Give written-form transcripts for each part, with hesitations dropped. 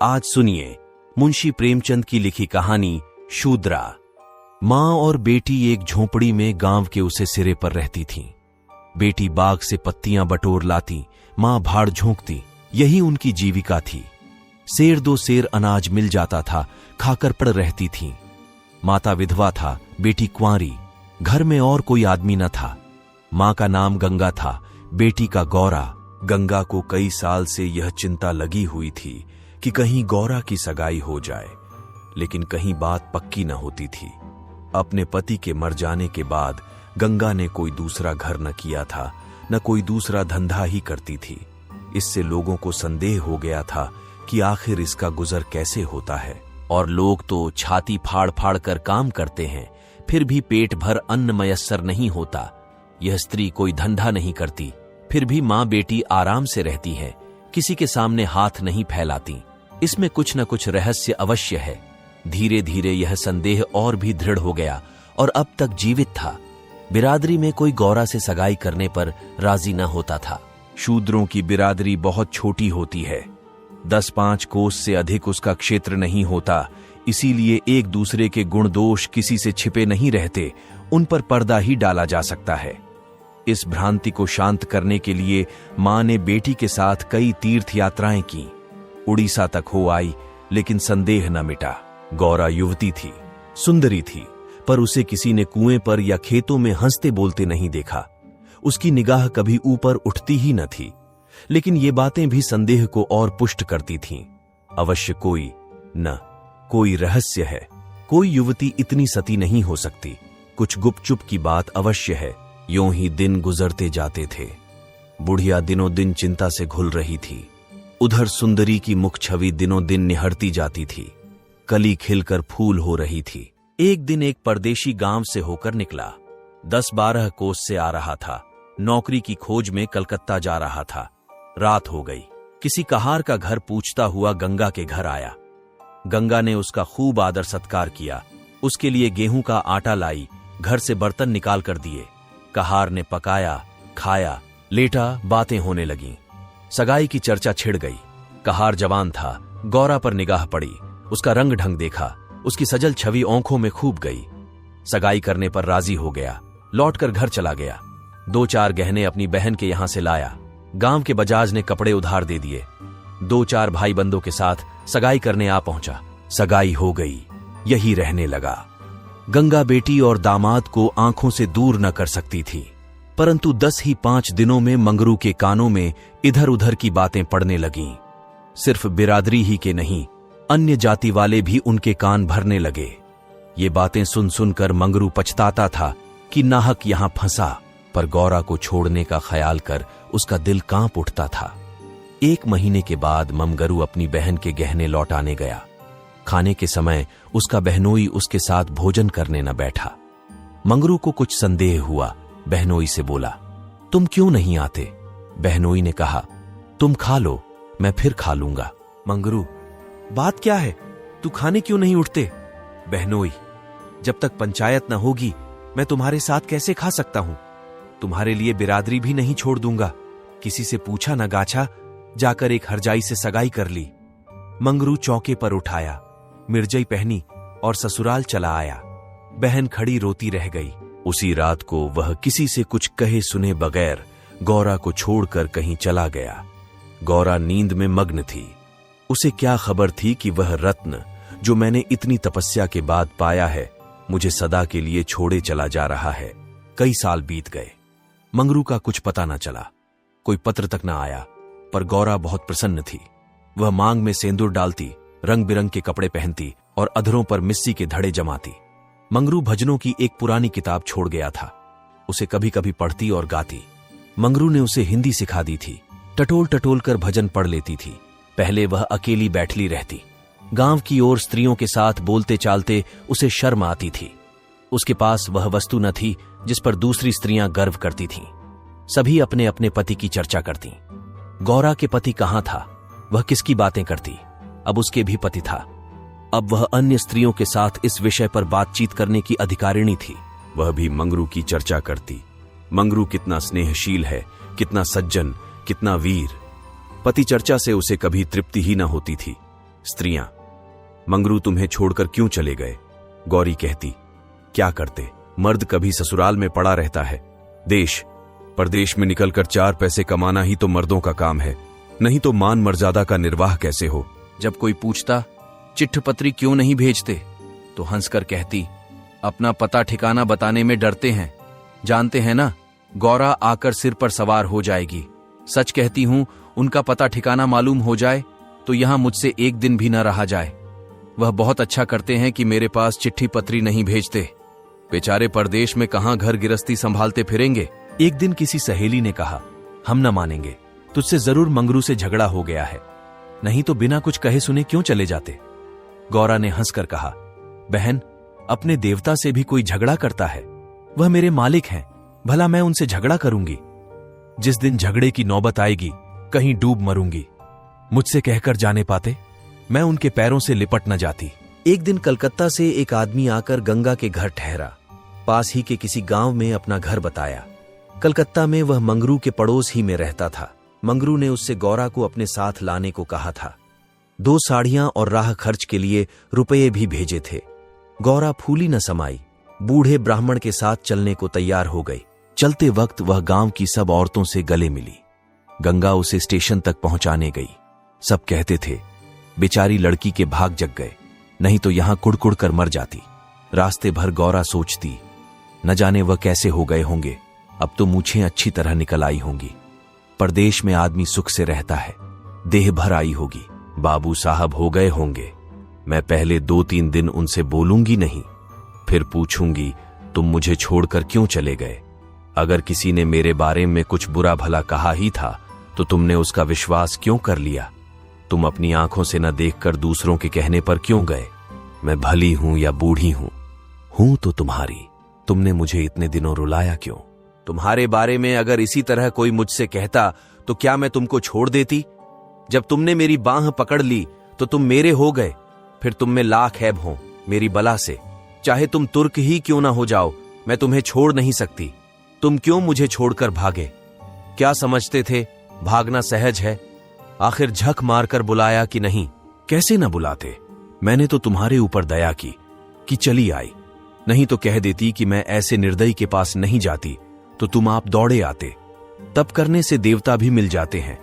आज सुनिए मुंशी प्रेमचंद की लिखी कहानी शूद्रा। माँ और बेटी एक झोंपड़ी में गांव के उसे सिरे पर रहती थीं। बेटी बाग से पत्तियां बटोर लाती, माँ भाड़ झोंकती, यही उनकी जीविका थी। सेर दो सेर अनाज मिल जाता था, खाकर पड़ रहती थीं। माता विधवा था, बेटी कुंवारी, घर में और कोई आदमी न था। माँ का नाम गंगा था, बेटी का गौरा। गंगा को कई साल से यह चिंता लगी हुई थी कि कहीं गौरा की सगाई हो जाए, लेकिन कहीं बात पक्की न होती थी। अपने पति के मर जाने के बाद गंगा ने कोई दूसरा घर न किया था, न कोई दूसरा धंधा ही करती थी। इससे लोगों को संदेह हो गया था कि आखिर इसका गुजर कैसे होता है। और लोग तो छाती फाड़ फाड़ कर काम करते हैं, फिर भी पेट भर अन्न मयस्सर नहीं होता। यह स्त्री कोई धंधा नहीं करती, फिर भी माँ बेटी आराम से रहती है, किसी के सामने हाथ नहीं फैलाती। इसमें कुछ न कुछ रहस्य अवश्य है। धीरे धीरे यह संदेह और भी दृढ़ हो गया और अब तक जीवित था। बिरादरी में कोई गौरा से सगाई करने पर राजी न होता था। शूद्रों की बिरादरी बहुत छोटी होती है, 10-5 कोस से अधिक उसका क्षेत्र नहीं होता। इसीलिए एक दूसरे के गुण दोष किसी से छिपे नहीं रहते, उन पर पर्दा ही डाला जा सकता है। इस भ्रांति को शांत करने के लिए मां ने बेटी के साथ कई तीर्थ यात्राएं की। उड़ीसा तक हो आई, लेकिन संदेह न मिटा। गौरा युवती थी, सुंदरी थी, पर उसे किसी ने कुएं पर या खेतों में हंसते बोलते नहीं देखा। उसकी निगाह कभी ऊपर उठती ही न थी। लेकिन ये बातें भी संदेह को और पुष्ट करती थीं। अवश्य कोई रहस्य है। कोई युवती इतनी सती नहीं हो सकती। कुछ गुपचुप की बात अवश्य है। यूं ही दिन गुजरते जाते थे। बुढ़िया दिनों दिन चिंता से घुल रही थी। उधर सुंदरी की मुख छवि दिनों दिन निहरती जाती थी। कली खिलकर फूल हो रही थी। एक दिन एक परदेशी गांव से होकर निकला। 10-12 कोस से आ रहा था। नौकरी की खोज में कलकत्ता जा रहा था। रात हो गई। किसी कहार का घर पूछता हुआ गंगा के घर आया। गंगा ने उसका खूब आदर सत्कार किया। उसके लिए गेहूं का आटा लाई, घर से बर्तन निकाल कर दिए। कहार ने पकाया, खाया, लेटा, बातें होने लगीं। सगाई की चर्चा छिड़ गई। कहार जवान था, गौरा पर निगाह पड़ी। उसका रंग ढंग देखा, उसकी सजल छवि आंखों में खूब गई। सगाई करने पर राजी हो गया। लौटकर घर चला गया। 2-4 गहने अपनी बहन के यहां से लाया। गांव के बजाज ने कपड़े उधार दे दिए। 2-4 भाई बंदों के साथ सगाई करने आ पहुंचा। सगाई हो गई, यही रहने लगा। गंगा बेटी और दामाद को आंखों से दूर न कर सकती थी, परंतु 10 ही 5 दिनों में मंगरू के कानों में इधर उधर की बातें पड़ने लगीं। सिर्फ बिरादरी ही के नहीं, अन्य जाति वाले भी उनके कान भरने लगे। ये बातें सुन सुनकर मंगरू पछताता था कि नाहक यहां फंसा, पर गौरा को छोड़ने का ख्याल कर उसका दिल कांप उठता था। 1 महीने के बाद मंगरू अपनी बहन के गहने लौटाने गया। खाने के समय उसका बहनोई उसके साथ भोजन करने न बैठा। मंगरू को कुछ संदेह हुआ। बहनोई से बोला, तुम क्यों नहीं आते? बहनोई ने कहा, तुम खा लो, मैं फिर खा लूंगा। मंगरू, बात क्या है? तू खाने क्यों नहीं उठते? बहनोई, जब तक पंचायत न होगी मैं तुम्हारे साथ कैसे खा सकता हूं? तुम्हारे लिए बिरादरी भी नहीं छोड़ दूंगा। किसी से पूछा न गाछा, जाकर एक हरजाई से सगाई कर ली। मंगरू चौके पर उठाया, मिर्जई पहनी और ससुराल चला आया। बहन खड़ी रोती रह गई। उसी रात को वह किसी से कुछ कहे सुने बगैर गौरा को छोड़कर कहीं चला गया। गौरा नींद में मग्न थी। उसे क्या खबर थी कि वह रत्न, जो मैंने इतनी तपस्या के बाद पाया है, मुझे सदा के लिए छोड़े चला जा रहा है। कई साल बीत गए, मंगरू का कुछ पता न चला। कोई पत्र तक न आया, पर गौरा बहुत प्रसन्न थी। वह मांग में सेंदूर डालती, रंग बिरंग के कपड़े पहनती और अधरों पर मिस्सी के धड़े जमाती। मंगरू भजनों की एक पुरानी किताब छोड़ गया था। उसे कभी कभी पढ़ती और गाती। मंगरू ने उसे हिंदी सिखा दी थी। टटोल टटोल कर भजन पढ़ लेती थी। पहले वह अकेली बैठली रहती। गांव की ओर स्त्रियों के साथ बोलते चालते उसे शर्म आती थी। उसके पास वह वस्तु न थी जिस पर दूसरी स्त्रियां गर्व करती थीं। सभी अपने अपने पति की चर्चा करती। गौरा के पति कहां था? वह किसकी बातें करती? अब उसके भी पति था। अब वह अन्य स्त्रियों के साथ इस विषय पर बातचीत करने की अधिकारिणी थी। वह भी मंगरू की चर्चा करती। मंगरू कितना स्नेहशील है, कितना सज्जन, कितना वीर। पति चर्चा से उसे कभी तृप्ति ही न होती थी। स्त्रियां, मंगरू तुम्हें छोड़कर क्यों चले गए? गौरी कहती, क्या करते, मर्द कभी ससुराल में पड़ा रहता है। देश परदेश में निकलकर 4 पैसे कमाना ही तो मर्दों का काम है, नहीं तो मान मर्यादा का निर्वाह कैसे हो। जब कोई पूछता चिट्ठ पत्री क्यों नहीं भेजते, तो हंसकर कहती, अपना पता ठिकाना बताने में डरते हैं, जानते हैं ना गौरा आकर सिर पर सवार हो जाएगी। सच कहती हूं, उनका पता ठिकाना मालूम हो जाए तो यहां मुझसे एक दिन भी न रहा जाए। वह बहुत अच्छा करते हैं कि मेरे पास चिट्ठी पत्री नहीं भेजते। बेचारे परदेश में कहां घर गिरस्ती संभालते फिरेंगे। एक दिन किसी सहेली ने कहा, हम न मानेंगे, तुझसे जरूर मंगरू से झगड़ा हो गया है, नहीं तो बिना कुछ कहे सुने क्यों चले जाते। गौरा ने हंसकर कहा, बहन, अपने देवता से भी कोई झगड़ा करता है? वह मेरे मालिक हैं, भला मैं उनसे झगड़ा करूंगी? जिस दिन झगड़े की नौबत आएगी कहीं डूब मरूंगी। मुझसे कहकर जाने पाते, मैं उनके पैरों से लिपट न जाती। एक दिन कलकत्ता से एक आदमी आकर गंगा के घर ठहरा। पास ही के किसी गांव में अपना घर बताया। कलकत्ता में वह मंगरू के पड़ोस ही में रहता था। मंगरू ने उससे गौरा को अपने साथ लाने को कहा था। 2 साड़ियां और राह खर्च के लिए रुपये भी भेजे थे। गौरा फूली न समाई, बूढ़े ब्राह्मण के साथ चलने को तैयार हो गई। चलते वक्त वह गांव की सब औरतों से गले मिली। गंगा उसे स्टेशन तक पहुंचाने गई। सब कहते थे, बेचारी लड़की के भाग जग गए, नहीं तो यहां कुड़कुड़ कर मर जाती। रास्ते भर गौरा सोचती, न जाने वह कैसे हो गए होंगे, अब तो मूछें अच्छी तरह निकल आई होंगी। परदेश में आदमी सुख से रहता है, देह भर आई होगी, बाबू साहब हो गए होंगे। मैं पहले 2-3 दिन उनसे बोलूंगी नहीं, फिर पूछूंगी तुम मुझे छोड़कर क्यों चले गए। अगर किसी ने मेरे बारे में कुछ बुरा भला कहा ही था तो तुमने उसका विश्वास क्यों कर लिया? तुम अपनी आंखों से न देखकर दूसरों के कहने पर क्यों गए? मैं भली हूं या बूढ़ी हूं तो तुम्हारी, तुमने मुझे इतने दिनों रुलाया क्यों? तुम्हारे बारे में अगर इसी तरह कोई मुझसे कहता तो क्या मैं तुमको छोड़ देती? जब तुमने मेरी बांह पकड़ ली तो तुम मेरे हो गए, फिर तुम में लाख ऐब हो मेरी बला से। चाहे तुम तुर्क ही क्यों ना हो जाओ, मैं तुम्हें छोड़ नहीं सकती। तुम क्यों मुझे छोड़कर भागे? क्या समझते थे भागना सहज है? आखिर झक मारकर बुलाया कि नहीं? कैसे न बुलाते? मैंने तो तुम्हारे ऊपर दया की कि चली आई, नहीं तो कह देती कि मैं ऐसे निर्दयी के पास नहीं जाती तो तुम आप दौड़े आते। तब करने से देवता भी मिल जाते हैं,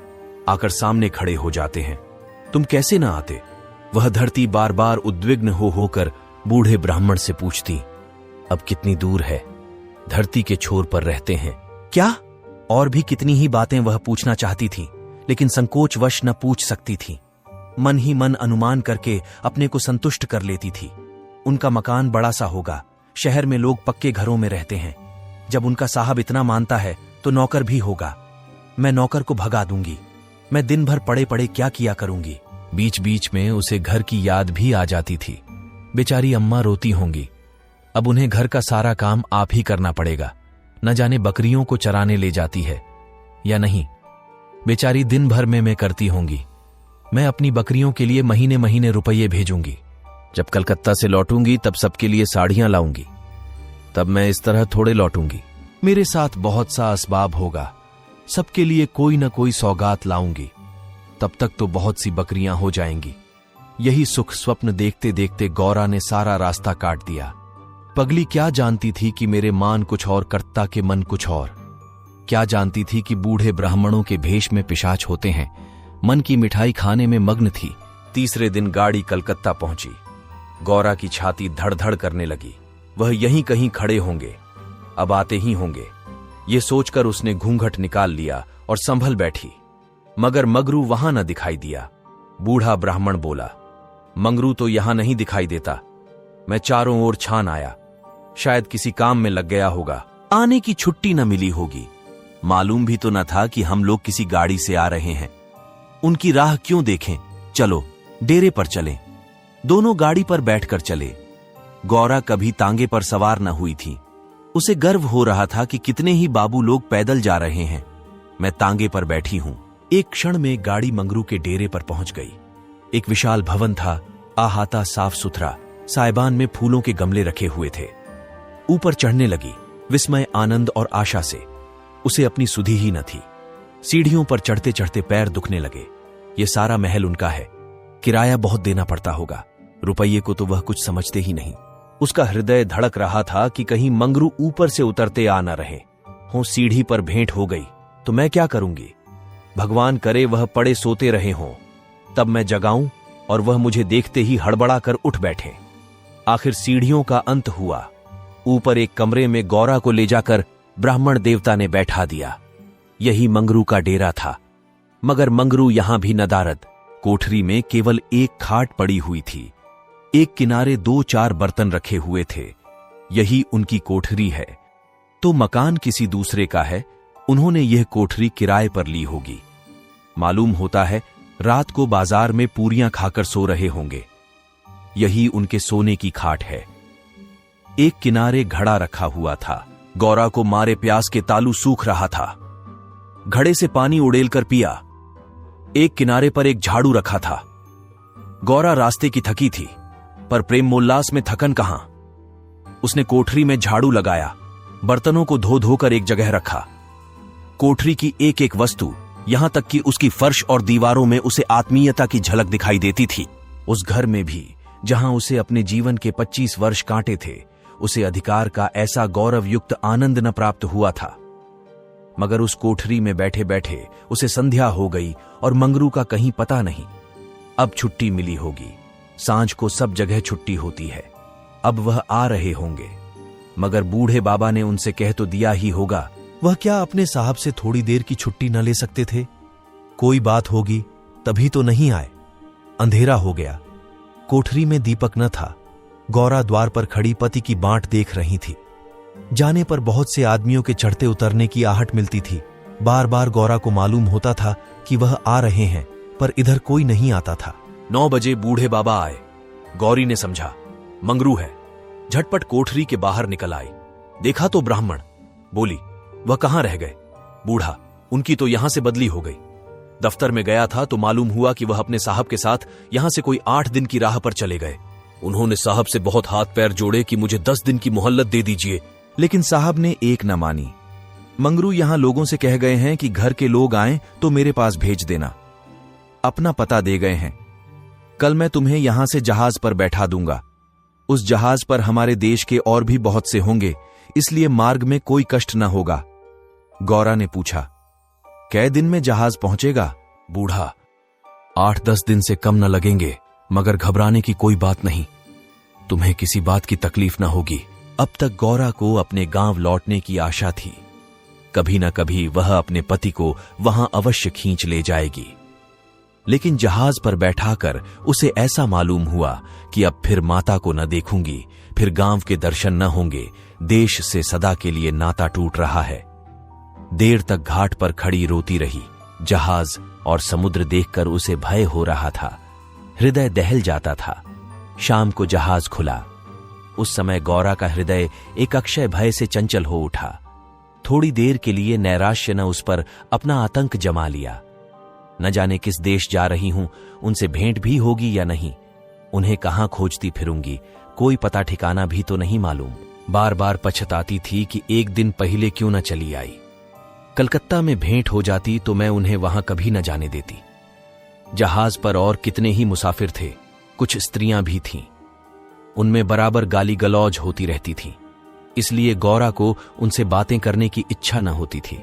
आकर सामने खड़े हो जाते हैं। तुम कैसे ना आते? वह धरती बार बार उद्विग्न होकर बूढ़े ब्राह्मण से पूछती, अब कितनी दूर है? धरती के छोर पर रहते हैं। क्या? और भी कितनी ही बातें वह पूछना चाहती थी, लेकिन संकोचवश न पूछ सकती थी। मन ही मन अनुमान करके अपने को संतुष्ट कर लेती थी। उनका मकान बड़ा सा होगा, शहर में लोग पक्के घरों में रहते हैं। जब उनका साहब इतना मानता है तो नौकर भी होगा। मैं नौकर को भगा दूंगी। मैं दिन भर पड़े पड़े क्या किया करूंगी। बीच बीच में उसे घर की याद भी आ जाती थी। बेचारी अम्मा रोती होंगी, अब उन्हें घर का सारा काम आप ही करना पड़ेगा। न जाने बकरियों को चराने ले जाती है या नहीं। बेचारी दिन भर में मैं करती होंगी। मैं अपनी बकरियों के लिए महीने महीने रुपये भेजूंगी। जब कलकत्ता से लौटूंगी तब सबके लिए साड़ियां लाऊंगी। तब मैं इस तरह थोड़े लौटूंगी। मेरे साथ बहुत सा असबाब होगा, सबके लिए कोई न कोई सौगात लाऊंगी। तब तक तो बहुत सी बकरियां हो जाएंगी। यही सुख स्वप्न देखते देखते गौरा ने सारा रास्ता काट दिया। पगली क्या जानती थी कि मेरे मान कुछ और, कर्ता के मन कुछ और। क्या जानती थी कि बूढ़े ब्राह्मणों के भेष में पिशाच होते हैं। मन की मिठाई खाने में मग्न थी। तीसरे दिन गाड़ी कलकत्ता पहुंची। गौरा की छाती धड़-धड़ करने लगी। वह यहीं कहीं खड़े होंगे, अब आते ही होंगे। ये सोचकर उसने घूंघट निकाल लिया और संभल बैठी, मगर मंगरू वहां न दिखाई दिया। बूढ़ा ब्राह्मण बोला, मंगरू तो यहां नहीं दिखाई देता। मैं चारों ओर छान आया, शायद किसी काम में लग गया होगा। आने की छुट्टी न मिली होगी। मालूम भी तो न था कि हम लोग किसी गाड़ी से आ रहे हैं। उनकी राह क्यों देखें, चलो डेरे पर चलें। दोनों गाड़ी पर बैठकर चले। गौरा कभी तांगे पर सवार न हुई थी। उसे गर्व हो रहा था कि कितने ही बाबू लोग पैदल जा रहे हैं, मैं तांगे पर बैठी हूं। एक क्षण में गाड़ी मंगरू के डेरे पर पहुंच गई। एक विशाल भवन था, आहाता साफ सुथरा, साइबान में फूलों के गमले रखे हुए थे। ऊपर चढ़ने लगी, विस्मय, आनंद और आशा से। उसे अपनी सुधि ही न थी। सीढ़ियों पर चढ़ते चढ़ते पैर दुखने लगे। ये सारा महल उनका है। किराया बहुत देना पड़ता होगा। रुपये को तो वह कुछ समझते ही नहीं। उसका हृदय धड़क रहा था कि कहीं मंगरू ऊपर से उतरते आ न रहे हों। सीढ़ी पर भेंट हो गई तो मैं क्या करूंगी? भगवान करे वह पड़े सोते रहे हों, तब मैं जगाऊं और वह मुझे देखते ही हड़बड़ा कर उठ बैठे। आखिर सीढ़ियों का अंत हुआ। ऊपर एक कमरे में गौरा को ले जाकर ब्राह्मण देवता ने बैठा दिया। यही मंगरू का डेरा था। मगर मंगरू यहां भी नदारद। कोठरी में केवल एक खाट पड़ी हुई थी। एक किनारे 2-4 बर्तन रखे हुए थे। यही उनकी कोठरी है। तो मकान किसी दूसरे का है। उन्होंने यह कोठरी किराए पर ली होगी। मालूम होता है रात को बाजार में पूरियां खाकर सो रहे होंगे। यही उनके सोने की खाट है। एक किनारे घड़ा रखा हुआ था। गौरा को मारे प्यास के तालू सूख रहा था। घड़े से पानी उड़ेल कर पिया। एक किनारे पर एक झाड़ू रखा था। गौरा रास्ते की थकी थी, पर प्रेम मोल्लास में थकन कहां। उसने कोठरी में झाड़ू लगाया, बर्तनों को धो धोकर एक जगह रखा। कोठरी की एक एक वस्तु, यहां तक कि उसकी फर्श और दीवारों में उसे आत्मीयता की झलक दिखाई देती थी। उस घर में भी जहां उसे अपने जीवन के 25 वर्ष काटे थे, उसे अधिकार का ऐसा गौरवयुक्त आनंद न प्राप्त हुआ था। मगर उस कोठरी में बैठे बैठे उसे संध्या हो गई और मंगरू का कहीं पता नहीं। अब छुट्टी मिली होगी। सांझ को सब जगह छुट्टी होती है। अब वह आ रहे होंगे। मगर बूढ़े बाबा ने उनसे कह तो दिया ही होगा। वह क्या अपने साहब से थोड़ी देर की छुट्टी न ले सकते थे? कोई बात होगी तभी तो नहीं आए। अंधेरा हो गया। कोठरी में दीपक न था। गौरा द्वार पर खड़ी पति की बाट देख रही थी। जाने पर बहुत से आदमियों के चढ़ते उतरने की आहट मिलती थी। बार बार गौरा को मालूम होता था कि वह आ रहे हैं, पर इधर कोई नहीं आता था। 9 बजे बूढ़े बाबा आए। गौरी ने समझा मंगरू है। झटपट कोठरी के बाहर निकल आई। देखा तो ब्राह्मण। बोली, वह कहां रह गए? बूढ़ा, उनकी तो यहां से बदली हो गई। दफ्तर में गया था तो मालूम हुआ कि वह अपने साहब के साथ यहां से कोई 8 दिन की राह पर चले गए। उन्होंने साहब से बहुत हाथ पैर जोड़े कि मुझे 10 दिन की मोहल्लत दे दीजिए, लेकिन साहब ने एक न मानी। मंगरू यहां लोगों से कह गए हैं कि घर के लोग आएं तो मेरे पास भेज देना। अपना पता दे गए हैं। कल मैं तुम्हें यहां से जहाज पर बैठा दूंगा। उस जहाज पर हमारे देश के और भी बहुत से होंगे, इसलिए मार्ग में कोई कष्ट न होगा। गौरा ने पूछा, कै दिन में जहाज पहुंचेगा? बूढ़ा, 8-10 दिन से कम न लगेंगे, मगर घबराने की कोई बात नहीं। तुम्हें किसी बात की तकलीफ न होगी। अब तक गौरा को अपने गांव लौटने की आशा थी। कभी न कभी वह अपने पति को वहां अवश्य खींच ले जाएगी। लेकिन जहाज पर बैठाकर उसे ऐसा मालूम हुआ कि अब फिर माता को न देखूंगी, फिर गांव के दर्शन न होंगे। देश से सदा के लिए नाता टूट रहा है। देर तक घाट पर खड़ी रोती रही। जहाज और समुद्र देखकर उसे भय हो रहा था। हृदय दहल जाता था। शाम को जहाज खुला। उस समय गौरा का हृदय एक अक्षय भय से चंचल हो उठा। थोड़ी देर के लिए नैराश्य ने उस पर अपना आतंक जमा लिया। न जाने किस देश जा रही हूं, उनसे भेंट भी होगी या नहीं, उन्हें कहां खोजती फिरूंगी, कोई पता ठिकाना भी तो नहीं मालूम। बार बार पछताती थी कि एक दिन पहले क्यों न चली आई। कलकत्ता में भेंट हो जाती तो मैं उन्हें वहां कभी न जाने देती। जहाज पर और कितने ही मुसाफिर थे, कुछ स्त्रियां भी थीं। उनमें बराबर गाली गलौज होती रहती थी, इसलिए गौरा को उनसे बातें करने की इच्छा न होती थी।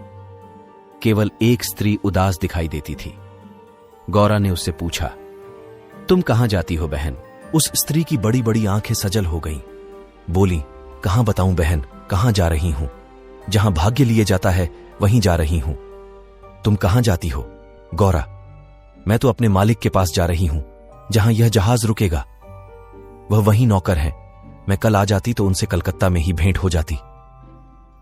केवल एक स्त्री उदास दिखाई देती थी। गौरा ने उससे पूछा, तुम कहां जाती हो बहन? उस स्त्री की बड़ी बड़ी आंखें सजल हो गईं। बोली, कहां बताऊं बहन, कहां जा रही हूं? जहां भाग्य लिए जाता है वहीं जा रही हूं। तुम कहां जाती हो? गौरा, मैं तो अपने मालिक के पास जा रही हूं, जहां यह जहाज रुकेगा। वह वहीं नौकर है। मैं कल आ जाती तो उनसे कलकत्ता में ही भेंट हो जाती।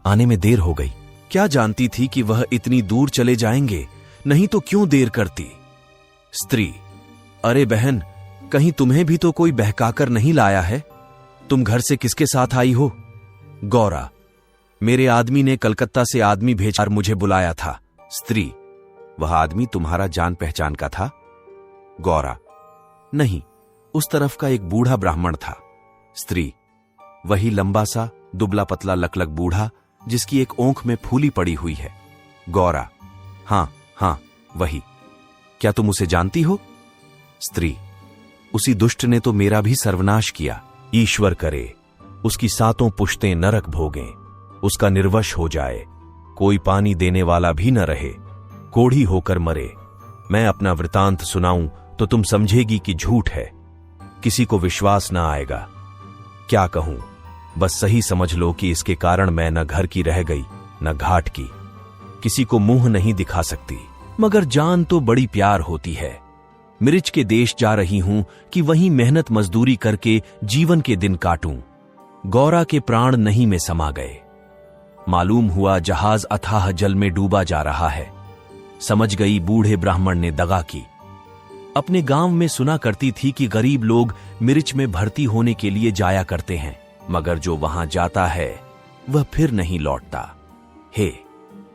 आने में देर हो गई। क्या जानती थी कि वह इतनी दूर चले जाएंगे, नहीं तो क्यों देर करती। स्त्री, अरे बहन, कहीं तुम्हें भी तो कोई बहकाकर नहीं लाया है? तुम घर से किसके साथ आई हो? गौरा, मेरे आदमी ने कलकत्ता से आदमी भेजकर मुझे बुलाया था। स्त्री, वह आदमी तुम्हारा जान पहचान का था? गौरा, नहीं, उस तरफ का एक बूढ़ा ब्राह्मण था। स्त्री, वही लंबा सा दुबला पतला लकलक बूढ़ा जिसकी एक ओंख में फूली पड़ी हुई है। गौरा, हां हां वही। क्या तुम उसे जानती हो? स्त्री, उसी दुष्ट ने तो मेरा भी सर्वनाश किया। ईश्वर करे उसकी 7 पुश्तें नरक भोगें, उसका निर्वश हो जाए, कोई पानी देने वाला भी न रहे, कोढ़ी होकर मरे। मैं अपना वृतांत सुनाऊं तो तुम समझेगी कि झूठ है, किसी को विश्वास न आएगा। क्या कहूं, बस सही समझ लो कि इसके कारण मैं न घर की रह गई न घाट की, किसी को मुंह नहीं दिखा सकती। मगर जान तो बड़ी प्यार होती है। मिर्च के देश जा रही हूं कि वहीं मेहनत मजदूरी करके जीवन के दिन काटूं। गौरा के प्राण नहीं में समा गए। मालूम हुआ जहाज अथाह जल में डूबा जा रहा है। समझ गई बूढ़े ब्राह्मण ने दगा की। अपने गांव में सुना करती थी कि गरीब लोग मिर्च में भर्ती होने के लिए जाया करते हैं, मगर जो वहां जाता है वह फिर नहीं लौटता। हे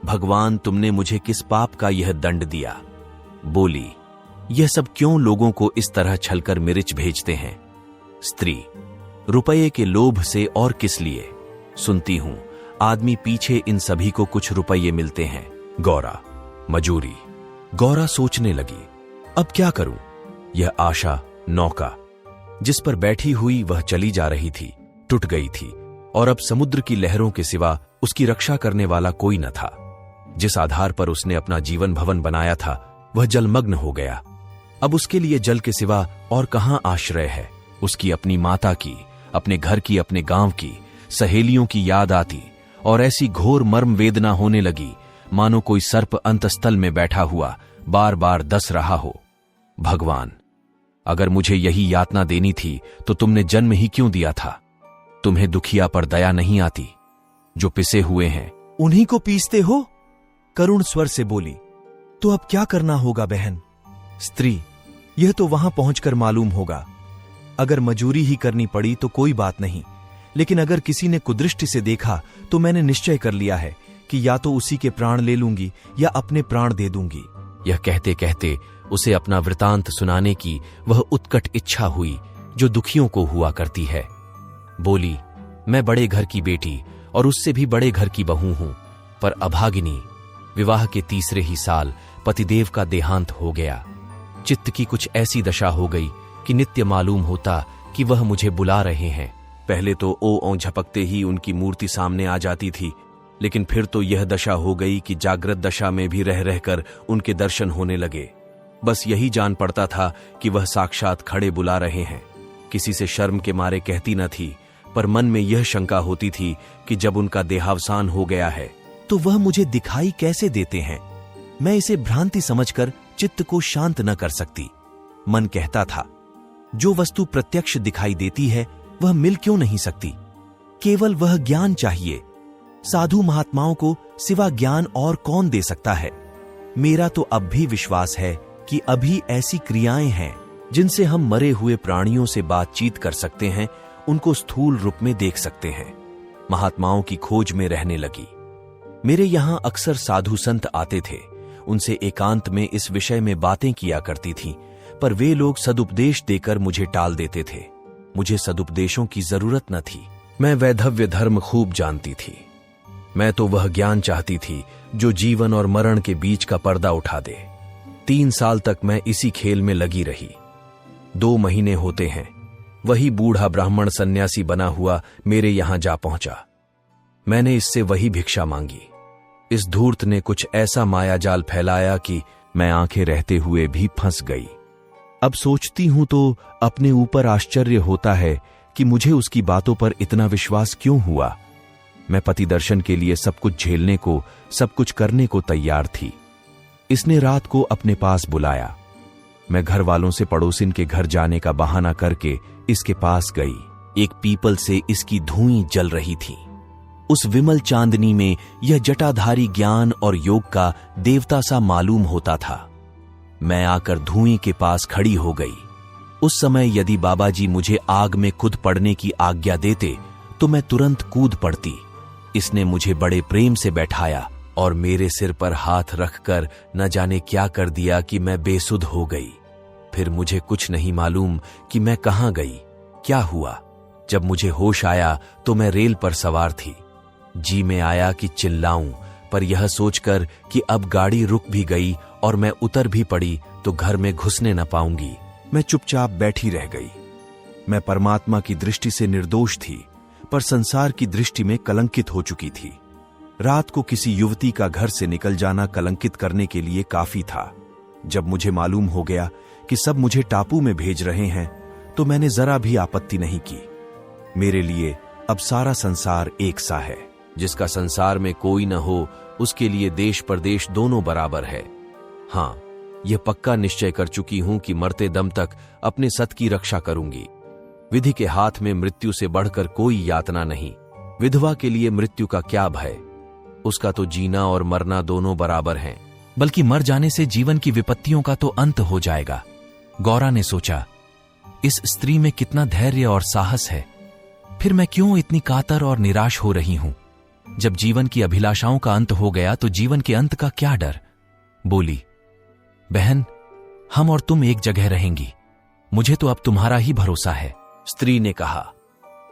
भगवान, तुमने मुझे किस पाप का यह दंड दिया? बोली, यह सब क्यों लोगों को इस तरह छलकर मिर्च भेजते हैं? स्त्री, रुपये के लोभ से और किस लिए? सुनती हूं आदमी पीछे इन सभी को कुछ रुपये मिलते हैं। गौरा, मजूरी। गौरा सोचने लगी, अब क्या करूं? यह आशा नौका जिस पर बैठी हुई वह चली जा रही थी, टूट गई थी और अब समुद्र की लहरों के सिवा उसकी रक्षा करने वाला कोई न था। जिस आधार पर उसने अपना जीवन भवन बनाया था वह जलमग्न हो गया। अब उसके लिए जल के सिवा और कहां आश्रय है? उसकी अपनी माता की, अपने घर की, अपने गांव की, सहेलियों की याद आती और ऐसी घोर मर्म वेदना होने लगी मानो कोई सर्प अंतस्थल में बैठा हुआ बार बार डस रहा हो। भगवान, अगर मुझे यही यातना देनी थी तो तुमने जन्म ही क्यों दिया था? तुम्हें दुखिया पर दया नहीं आती? जो पिसे हुए हैं उन्हीं को पीसते हो? करुण स्वर से बोली। तो अब क्या करना होगा बहन? स्त्री, यह तो वहां पहुंचकर मालूम होगा। अगर मजूरी ही करनी पड़ी तो कोई बात नहीं, लेकिन अगर किसी ने कुदृष्टि से देखा तो मैंने निश्चय कर लिया है कि या तो उसी के प्राण ले लूंगी या अपने प्राण दे दूंगी। यह कहते कहते उसे अपना वृतांत सुनाने की वह उत्कट इच्छा हुई जो दुखियों को हुआ करती है। बोली, मैं बड़े घर की बेटी और उससे भी बड़े घर की बहू हूं, पर अभागिनी। विवाह के तीसरे ही साल पतिदेव का देहांत हो गया। चित्त की कुछ ऐसी दशा हो गई कि नित्य मालूम होता कि वह मुझे बुला रहे हैं। पहले तो ओ झपकते ही उनकी मूर्ति सामने आ जाती थी, लेकिन फिर तो यह दशा हो गई कि जागृत दशा में भी रह रहकर उनके दर्शन होने लगे। बस यही जान पड़ता था कि वह साक्षात खड़े बुला रहे हैं। किसी से शर्म के मारे कहती न थी, पर मन में यह शंका होती थी कि जब उनका देहावसान हो गया है तो वह मुझे दिखाई कैसे देते हैं? मैं इसे भ्रांति समझकर चित्त को शांत न कर सकती। मन कहता था, जो वस्तु प्रत्यक्ष दिखाई देती है वह मिल क्यों नहीं सकती? केवल वह ज्ञान चाहिए। साधु महात्माओं को सिवा ज्ञान और कौन दे सकता है? मेरा तो अब भी विश्वास है कि अभी ऐसी क्रियाएं हैं जिनसे हम मरे हुए प्राणियों से बातचीत कर सकते हैं, उनको स्थूल रूप में देख सकते हैं। महात्माओं की खोज में रहने लगी। मेरे यहां अक्सर साधु संत आते थे। उनसे एकांत में इस विषय में बातें किया करती थीं, पर वे लोग सदुपदेश देकर मुझे टाल देते थे। मुझे सदुपदेशों की जरूरत न थी। मैं वैधव्य धर्म खूब जानती थी। मैं तो वह ज्ञान चाहती थी जो जीवन और मरण के बीच का पर्दा उठा दे। 3 साल तक मैं इसी खेल में लगी रही। 2 महीने होते हैं, वही बूढ़ा ब्राह्मण सन्यासी बना हुआ मेरे यहां जा पहुंचा। मैंने इससे वही भिक्षा मांगी। इस धूर्त ने कुछ ऐसा मायाजाल फैलाया कि मैं आंखें रहते हुए भी फंस गई। अब सोचती हूं तो अपने ऊपर आश्चर्य होता है कि मुझे उसकी बातों पर इतना विश्वास क्यों हुआ। मैं पति दर्शन के लिए सब कुछ झेलने को, सब कुछ करने को तैयार थी। इसने रात को अपने पास बुलाया। मैं घर वालों से पड़ोसिन के घर जाने का बहाना करके इसके पास गई। एक पीपल से इसकी धुएं जल रही थी। उस विमल चांदनी में यह जटाधारी ज्ञान और योग का देवता सा मालूम होता था। मैं आकर धुएं के पास खड़ी हो गई। उस समय यदि बाबा जी मुझे आग में कूद पड़ने की आज्ञा देते तो मैं तुरंत कूद पड़ती। इसने मुझे बड़े प्रेम से बैठाया और मेरे सिर पर हाथ रखकर न जाने क्या कर दिया कि मैं बेसुध हो गई। फिर मुझे कुछ नहीं मालूम कि मैं कहां गई, क्या हुआ। जब मुझे होश आया तो मैं रेल पर सवार थी। जी में आया कि चिल्लाऊं, पर यह सोचकर कि अब गाड़ी रुक भी गई और मैं उतर भी पड़ी तो घर में घुसने न पाऊंगी, मैं चुपचाप बैठी रह गई। मैं परमात्मा की दृष्टि से निर्दोष थी, पर संसार की दृष्टि में कलंकित हो चुकी थी। रात को किसी युवती का घर से निकल जाना कलंकित करने के लिए काफी था। जब मुझे मालूम हो गया कि सब मुझे टापू में भेज रहे हैं, तो मैंने जरा भी आपत्ति नहीं की। मेरे लिए अब सारा संसार एक सा है। जिसका संसार में कोई न हो, उसके लिए देश परदेश दोनों बराबर है। हाँ, यह पक्का निश्चय कर चुकी हूं कि मरते दम तक अपने सत की रक्षा करूंगी। विधि के हाथ में मृत्यु से बढ़कर कोई यातना नहीं। विधवा के लिए मृत्यु का क्या भय? उसका तो जीना और मरना दोनों बराबर हैं। बल्कि मर जाने से जीवन की विपत्तियों का तो अंत हो जाएगा। गौरा ने सोचा, इस स्त्री में कितना धैर्य और साहस है। फिर मैं क्यों इतनी कातर और निराश हो रही हूं? जब जीवन की अभिलाषाओं का अंत हो गया तो जीवन के अंत का क्या डर? बोली, बहन, हम और तुम एक जगह रहेंगी। मुझे तो अब तुम्हारा ही भरोसा है। स्त्री ने कहा,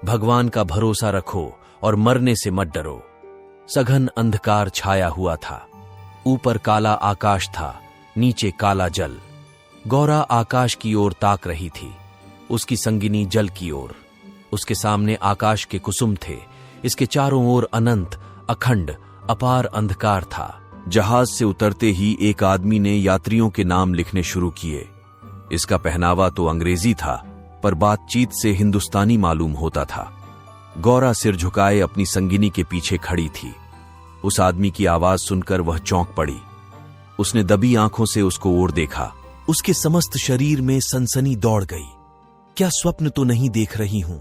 भगवान का भरोसा रखो और मरने से मत डरो। सघन अंधकार छाया हुआ था। ऊपर काला आकाश था, नीचे काला जल। गौरा आकाश की ओर ताक रही थी, उसकी संगिनी जल की ओर। उसके सामने आकाश के कुसुम थे, इसके चारों ओर अनंत, अखंड, अपार अंधकार था। जहाज से उतरते ही एक आदमी ने यात्रियों के नाम लिखने शुरू किए। इसका पहनावा तो अंग्रेजी था, पर बातचीत से हिंदुस्तानी मालूम होता था। गौरा सिर झुकाए अपनी संगिनी के पीछे खड़ी थी। उस आदमी की आवाज सुनकर वह चौंक पड़ी। उसने दबी आंखों से उसको ओर देखा। उसके समस्त शरीर में सनसनी दौड़ गई। क्या स्वप्न तो नहीं देख रही हूं?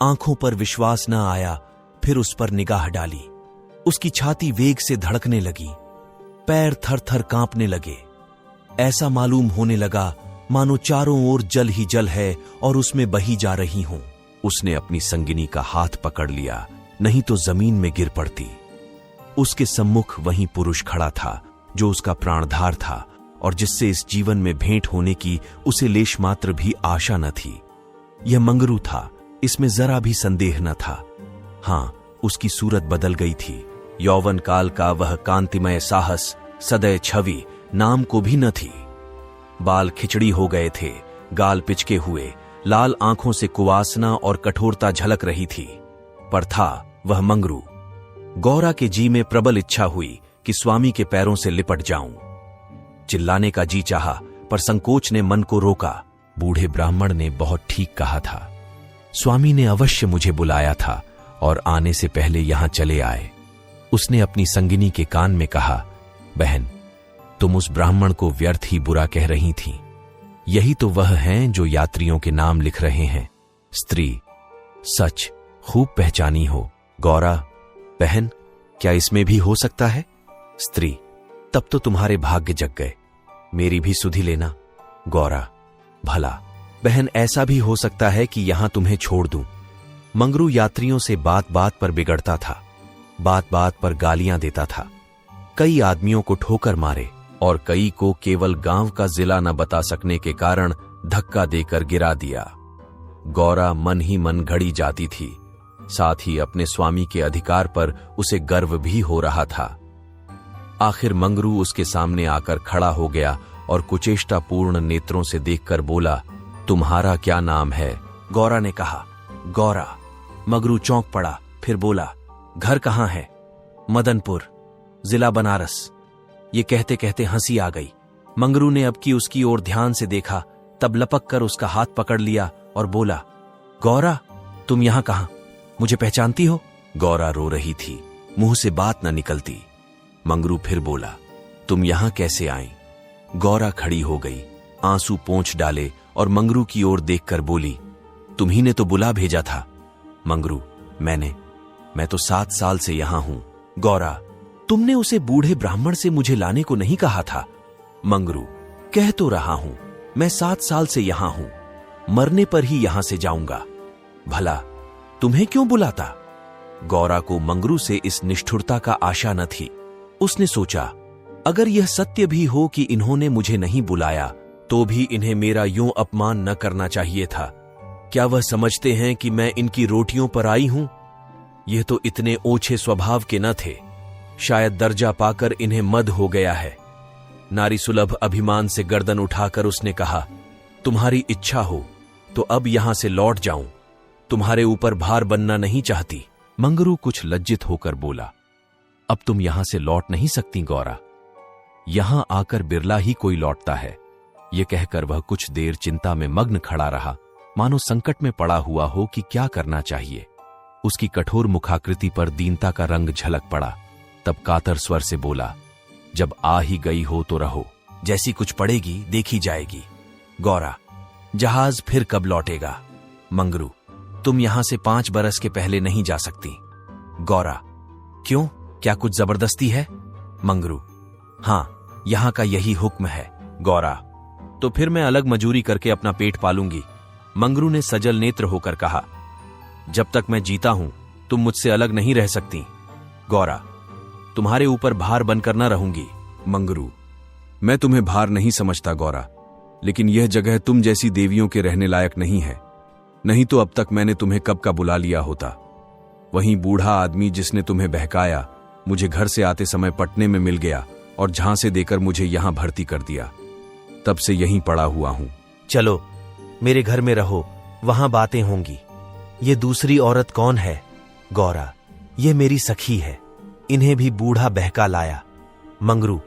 आंखों पर विश्वास न आया, फिर उस पर निगाह डाली। उसकी छाती वेग से धड़कने लगी, पैर थर थर कांपने लगे। ऐसा मालूम होने लगा मानो चारों ओर जल ही जल है और उसमें बही जा रही हूं। उसने अपनी संगिनी का हाथ पकड़ लिया, नहीं तो जमीन में गिर पड़ती। उसके सम्मुख वहीं पुरुष खड़ा था जो उसका प्राणधार था और जिससे इस जीवन में भेंट होने की उसे लेश मात्र भी आशा न थी। यह मंगरू था, इसमें जरा भी संदेह न था। हां, उसकी सूरत बदल गई थी। यौवन काल का वह कांतिमय साहस, सदैव छवि नाम को भी न थी। बाल खिचड़ी हो गए थे, गाल पिचके हुए, लाल आंखों से कुवासना और कठोरता झलक रही थी, पर था वह मंगरू। गौरा के जी में प्रबल इच्छा हुई कि स्वामी के पैरों से लिपट जाऊं। चिल्लाने का जी चाहा, पर संकोच ने मन को रोका। बूढ़े ब्राह्मण ने बहुत ठीक कहा था। स्वामी ने अवश्य मुझे बुलाया था और आने से पहले यहां चले आए। उसने अपनी संगिनी के कान में कहा, बहन, तुम उस ब्राह्मण को व्यर्थ ही बुरा कह रही थीं। यही तो वह हैं जो यात्रियों के नाम लिख रहे हैं। स्त्री, सच खूब पहचानी हो। गौरा, बहन, क्या इसमें भी हो सकता है? स्त्री, तब तो तुम्हारे भाग्य जग गए। मेरी भी सुधि लेना। गौरा, भला बहन, ऐसा भी हो सकता है कि यहां तुम्हें छोड़ दूं। मंगरू यात्रियों से बात बात पर बिगड़ता था, बात बात पर गालियां देता था। कई आदमियों को ठोकर मारे और कई को केवल गांव का जिला न बता सकने के कारण धक्का देकर गिरा दिया। गौरा मन ही मन घड़ी जाती थी, साथ ही अपने स्वामी के अधिकार पर उसे गर्व भी हो रहा था। आखिर मंगरू उसके सामने आकर खड़ा हो गया और कुचेष्टापूर्ण नेत्रों से देखकर बोला, तुम्हारा क्या नाम है? गौरा ने कहा, गौरा। मंगरू चौंक पड़ा, फिर बोला, घर कहां है? मदनपुर, जिला बनारस। ये कहते कहते हंसी आ गई। मंगरू ने अब की उसकी ओर ध्यान से देखा, तब लपक कर उसका हाथ पकड़ लिया और बोला, गौरा, तुम यहां कहां? मुझे पहचानती हो? गौरा रो रही थी, मुंह से बात न निकलती। मंगरू फिर बोला, तुम यहां कैसे आई? गौरा खड़ी हो गई, आंसू पोंछ डाले और मंगरू की ओर देखकर बोली, तुम्ही ने तो बुला भेजा था। मंगरू, मैं तो 7 साल से यहां हूं। गौरा, तुमने उसे बूढ़े ब्राह्मण से मुझे लाने को नहीं कहा था? मंगरू, कह तो रहा हूं, मैं 7 साल से यहां हूं, मरने पर ही यहां से जाऊंगा। भला तुम्हें क्यों बुलाता? गौरा को मंगरू से इस निष्ठुरता का आशा न थी। उसने सोचा, अगर यह सत्य भी हो कि इन्होंने मुझे नहीं बुलाया, तो भी इन्हें मेरा यूं अपमान न करना चाहिए था। क्या वह समझते हैं कि मैं इनकी रोटियों पर आई हूं? यह तो इतने ओछे स्वभाव के न थे। शायद दर्जा पाकर इन्हें मद हो गया है। नारी सुलभ अभिमान से गर्दन उठाकर उसने कहा, तुम्हारी इच्छा हो तो अब यहां से लौट जाऊं, तुम्हारे ऊपर भार बनना नहीं चाहती। मंगरू कुछ लज्जित होकर बोला, अब तुम यहां से लौट नहीं सकती गौरा, यहां आकर बिरला ही कोई लौटता है। यह कहकर वह कुछ देर चिंता में मग्न खड़ा रहा, मानो संकट में पड़ा हुआ हो कि क्या करना चाहिए। उसकी कठोर मुखाकृति पर दीनता का रंग झलक पड़ा। तब कातर स्वर से बोला, जब आ ही गई हो तो रहो, जैसी कुछ पड़ेगी देखी जाएगी। गौरा, जहाज फिर कब लौटेगा? मंगरू, तुम यहां से 5 बरस के पहले नहीं जा सकती। गौरा, क्यों, क्या कुछ जबरदस्ती है? मंगरू, हां, यहां का यही हुक्म है। गौरा, तो फिर मैं अलग मजूरी करके अपना पेट पालूंगी। मंगरू ने सजल नेत्र होकर कहा, जब तक मैं जीता हूं तुम मुझसे अलग नहीं रह सकती। गौरा, तुम्हारे ऊपर भार बनकर न रहूंगी। मंगरू, मैं तुम्हें भार नहीं समझता गौरा, लेकिन यह जगह तुम जैसी देवियों के रहने लायक नहीं है, नहीं तो अब तक मैंने तुम्हें कब का बुला लिया होता। वहीं बूढ़ा आदमी जिसने तुम्हें बहकाया मुझे घर से आते समय पटने में मिल गया और झांसे देकर मुझे यहां भर्ती कर दिया, तब से यहीं पड़ा हुआ हूं। चलो मेरे घर में रहो, वहां बातें होंगी। ये दूसरी औरत कौन है? गौरा, ये मेरी सखी है, इन्हें भी बूढ़ा बहका लाया। मंगरू,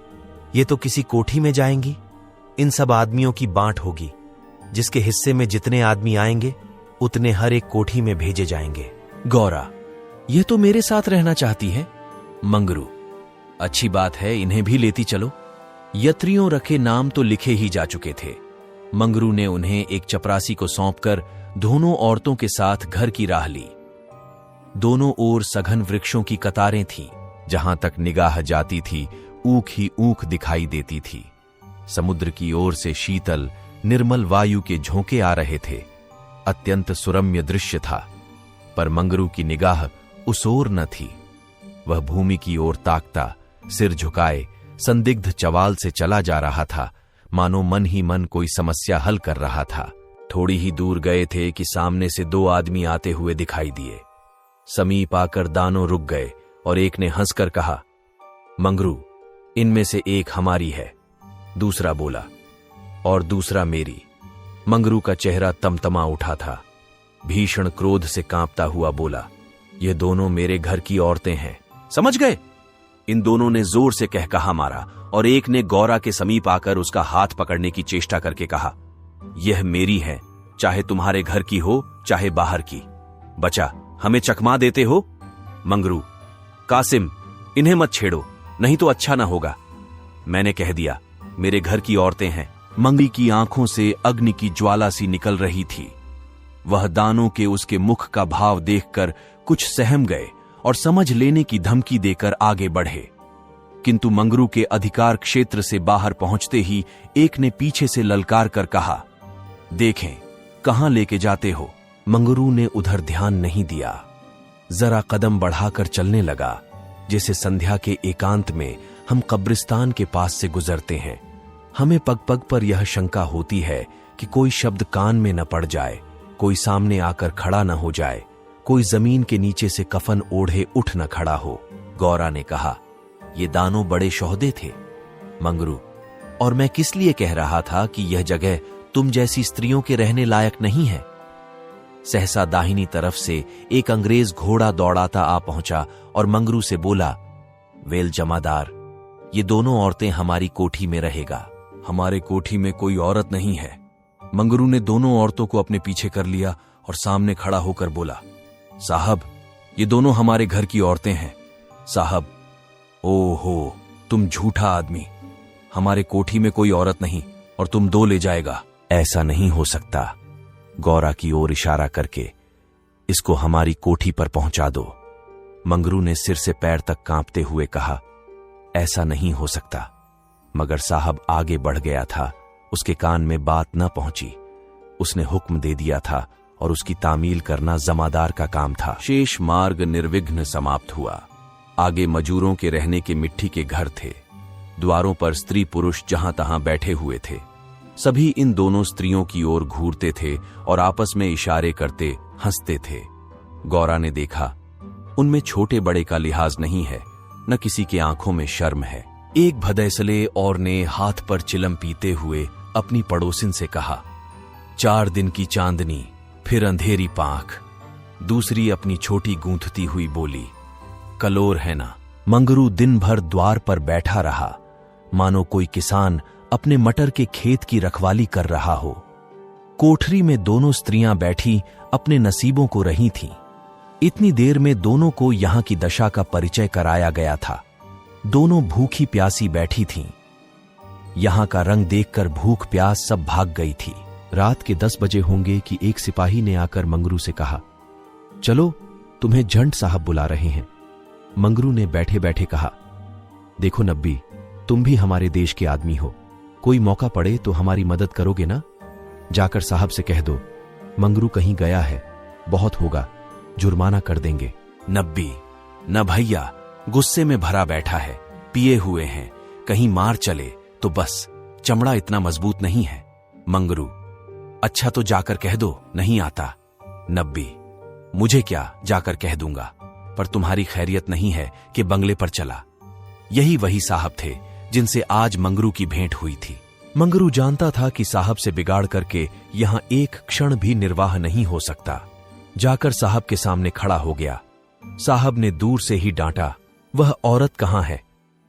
ये तो किसी कोठी में जाएंगी, इन सब आदमियों की बांट होगी, जिसके हिस्से में जितने आदमी आएंगे उतने हर एक कोठी में भेजे जाएंगे। गौरा, ये तो मेरे साथ रहना चाहती है। मंगरू, अच्छी बात है, इन्हें भी लेती चलो। यत्रियों रखे नाम तो लिखे ही जा चुके थे। मंगरू ने उन्हें एक चपरासी को सौंपकर दोनों औरतों के साथ घर की राह ली। दोनों ओर सघन वृक्षों की कतारें थीं, जहां तक निगाह जाती थी ऊख ही ऊख दिखाई देती थी। समुद्र की ओर से शीतल निर्मल वायु के झोंके आ रहे थे। अत्यंत सुरम्य दृश्य था, पर मंगरू की निगाह उस ओर न थी। वह भूमि की ओर ताकता, सिर झुकाए संदिग्ध चवाल से चला जा रहा था, मानो मन ही मन कोई समस्या हल कर रहा था। थोड़ी ही दूर गए थे कि सामने से 2 आदमी आते हुए दिखाई दिए। समीप आकर दानों रुक गए और एक ने हंसकर कहा, मंगरू, इनमें से एक हमारी है। दूसरा बोला, और दूसरा मेरी। मंगरू का चेहरा तमतमा उठा था। भीषण क्रोध से कांपता हुआ बोला, ये दोनों मेरे घर की औरतें हैं, समझ गए? इन दोनों ने जोर से कह कहा मारा और एक ने गौरा के समीप आकर उसका हाथ पकड़ने की चेष्टा करके कहा, यह मेरी है, चाहे तुम्हारे घर की हो चाहे बाहर की। बचा, हमें चकमा देते हो? मंगरू, कासिम, इन्हें मत छेड़ो, नहीं तो अच्छा ना होगा। मैंने कह दिया, मेरे घर की औरतें हैं। मंगरी की आंखों से अग्नि की ज्वाला सी निकल रही थी। वह दानों के उसके मुख का भाव देखकर कुछ सहम गए और समझ लेने की धमकी देकर आगे बढ़े, किंतु मंगरू के अधिकार क्षेत्र से बाहर पहुंचते ही एक ने पीछे से ललकार कर कहा, देखें कहां लेके जाते हो? मंगरू ने उधर ध्यान नहीं दिया, जरा कदम बढ़ाकर चलने लगा, जैसे संध्या के एकांत में हम कब्रिस्तान के पास से गुजरते हैं। हमें पग पग पर यह शंका होती है कि कोई शब्द कान में न पड़ जाए, कोई सामने आकर खड़ा न हो जाए, कोई जमीन के नीचे से कफन ओढ़े उठ न खड़ा हो। गौरा ने कहा, ये दानों बड़े शोहदे थे। मंगरू, और मैं किस लिए कह रहा था कि यह जगह तुम जैसी स्त्रियों के रहने लायक नहीं है। सहसा दाहिनी तरफ से एक अंग्रेज घोड़ा दौड़ाता आ पहुंचा और मंगरू से बोला, वेल जमादार, ये दोनों औरतें हमारी कोठी में रहेगा। हमारे कोठी में कोई औरत नहीं है। मंगरू ने दोनों औरतों को अपने पीछे कर लिया और सामने खड़ा होकर बोला, साहब, ये दोनों हमारे घर की औरतें हैं। साहब, ओहो, तुम झूठा आदमी, हमारे कोठी में कोई औरत नहीं और तुम 2 ले जाएगा। ऐसा नहीं हो सकता। गौरा की ओर इशारा करके, इसको हमारी कोठी पर पहुंचा दो। मंगरू ने सिर से पैर तक कांपते हुए कहा, ऐसा नहीं हो सकता। मगर साहब आगे बढ़ गया था, उसके कान में बात न पहुंची। उसने हुक्म दे दिया था और उसकी तामील करना जमादार का काम था। शेष मार्ग निर्विघ्न समाप्त हुआ। आगे मजूरों के रहने के मिट्टी के घर थे। द्वारों पर स्त्री पुरुष जहां तहां बैठे हुए थे। सभी इन दोनों स्त्रियों की ओर घूरते थे और आपस में इशारे करते हंसते थे। गौरा ने देखा, उनमें छोटे बड़े का लिहाज नहीं है, न किसी के आंखों में शर्म है। एक भदैसले और ने हाथ पर चिलम पीते हुए अपनी पड़ोसिन से कहा, 4 दिन की चांदनी, फिर अंधेरी पांख। दूसरी अपनी छोटी गूंथती हुई बोली, कलोर है ना। मंगरू दिन भर द्वार पर बैठा रहा, मानो कोई किसान अपने मटर के खेत की रखवाली कर रहा हो। कोठरी में दोनों स्त्रियां बैठी अपने नसीबों को रही थीं। इतनी देर में दोनों को यहां की दशा का परिचय कराया गया था। दोनों भूखी प्यासी बैठी थीं। यहां का रंग देखकर भूख प्यास सब भाग गई थी। रात के 10 बजे होंगे कि एक सिपाही ने आकर मंगरू से कहा, चलो तुम्हें झंड साहब बुला रहे हैं। मंगरू ने बैठे बैठे कहा, देखो नब्बी, तुम भी हमारे देश के आदमी हो, कोई मौका पड़े तो हमारी मदद करोगे ना? जाकर साहब से कह दो मंगरू कहीं गया है, बहुत होगा, जुर्माना कर देंगे। नब्बी, न भैया, गुस्से में भरा बैठा है, पिए हुए हैं, कहीं मार चले तो बस, चमड़ा इतना मजबूत नहीं है। मंगरू, अच्छा तो जाकर कह दो नहीं आता। नब्बी, मुझे क्या, जाकर कह दूंगा, पर तुम्हारी खैरियत नहीं है कि बंगले पर चला। यही वही साहब थे जिनसे आज मंगरू की भेंट हुई थी। मंगरू जानता था कि साहब से बिगाड़ करके यहां एक क्षण भी निर्वाह नहीं हो सकता। जाकर साहब के सामने खड़ा हो गया। साहब ने दूर से ही डांटा, वह औरत कहां है?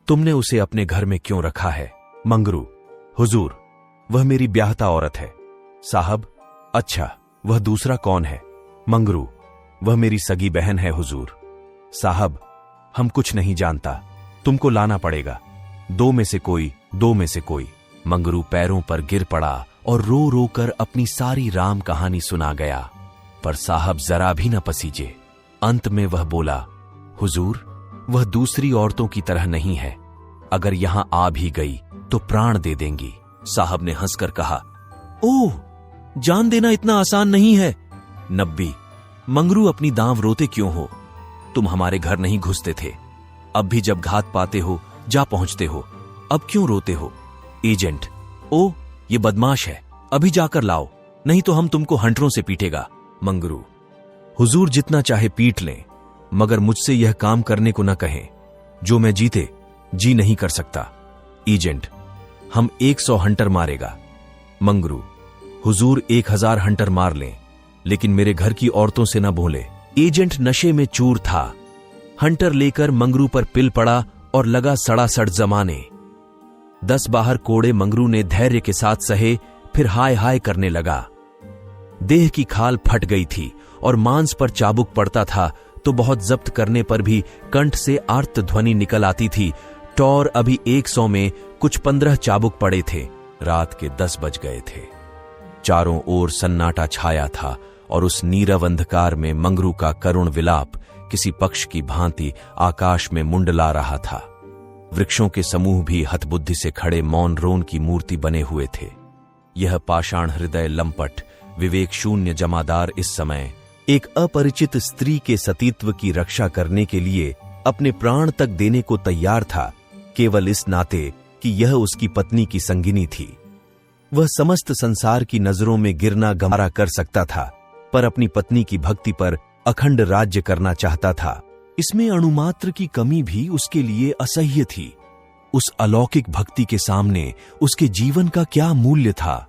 तुमने उसे अपने घर में क्यों रखा है? मंगरू, हुजूर, वह मेरी ब्याहता औरत है। साहब, अच्छा, वह दूसरा कौन है? मंगरू, वह मेरी सगी बहन है हुजूर। साहब, हम कुछ नहीं जानता, तुमको लाना पड़ेगा, दो में से कोई, दो में से कोई। मंगरू पैरों पर गिर पड़ा और रो रो कर अपनी सारी राम कहानी सुना गया, पर साहब जरा भी न पसीजे। अंत में वह बोला, हुजूर, वह दूसरी औरतों की तरह नहीं है, अगर यहां आ भी गई तो प्राण दे देंगी। साहब ने हंसकर कहा, ओह, जान देना इतना आसान नहीं है। नब्बी, मंगरू अपनी दांव रोते क्यों हो? तुम हमारे घर नहीं घुसते थे, अब भी जब घात पाते हो जा पहुंचते हो, अब क्यों रोते हो? एजेंट, ओ, ये बदमाश है, अभी जाकर लाओ, नहीं तो हम तुमको हंटरों से पीटेगा। मंगरू, हुजूर जितना चाहे पीट लें, मगर मुझसे यह काम करने को न कहें, जो मैं जीते जी नहीं कर सकता। एजेंट, हम 100 हंटर मारेगा। मंगरू, हुजूर 1000 हंटर मार लें, लेकिन मेरे घर की औरतों से न बोले। एजेंट नशे में चूर था। हंटर लेकर मंगरू पर पिल पड़ा और लगा सड़ासड़ जमाने। 10 बाहर कोड़े मंगरू ने धैर्य के साथ सहे, फिर हाय हाय करने लगा। देह की खाल फट गई थी और मांस पर चाबुक पड़ता था तो बहुत जब्त करने पर भी कंठ से आर्त ध्वनि निकल आती थी। टौर अभी 100 में कुछ 15 चाबुक पड़े थे। रात के 10 बज गए थे। चारों ओर सन्नाटा छाया था और उस नीरव अंधकार में मंगरू का करुण विलाप किसी पक्ष की भांति आकाश में मुंडला रहा था। वृक्षों के समूह भी हतबुद्धि से खड़े मौन रोन की मूर्ति बने हुए थे। यह पाषाण हृदय लंपट विवेक शून्य जमादार इस समय एक अपरिचित स्त्री के सतीत्व की रक्षा करने के लिए अपने प्राण तक देने को तैयार था, केवल इस नाते कि यह उसकी पत्नी की संगिनी थी। वह समस्त संसार की नजरों में गिरना गमारा कर सकता था, पर अपनी पत्नी की भक्ति पर अखंड राज्य करना चाहता था। इसमें अणुमात्र की कमी भी उसके लिए असह्य थी। उस अलौकिक भक्ति के सामने उसके जीवन का क्या मूल्य था?